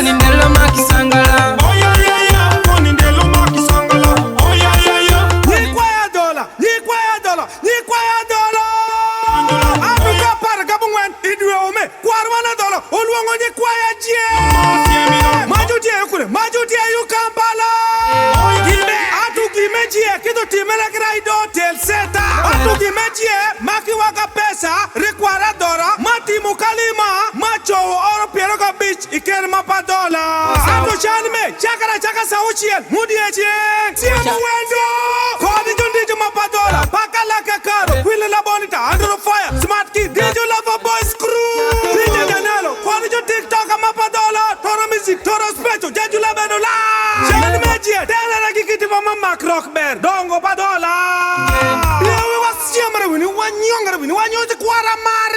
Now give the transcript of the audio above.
Konindelo makisangala. Oh yeah yeah yeah. Konindelo makisangala. Oh yeah yeah yeah. Adhola. Aduka para kabungwen idwe ome. Kwar wana dola. Oluongo ni kwaya je. Majuti yu Kampala. Atu kimejie kitu timela Ridar Hotel Seeta. Atu kimejie maki waka pesa rekwara dora mati mukalima macho oro pieroga beach ikerma Padhola. Atu chanime chaka sauchien mudieje. Siemu wendo. Kodi jundi ma Padhola. Baka laka karo. Wile la bonita under the fire. Smart kid. Did you love a boys crew? DJ Danelo. Kodi ju TikTok ma Padhola. Toro music. Toro specho. Jeju la benola. Chanime tena na kikiti mama Mac Rock Bear. Dongo Padhola. Lewe wasiamara wini wanyongara wini wanyote kwara mara.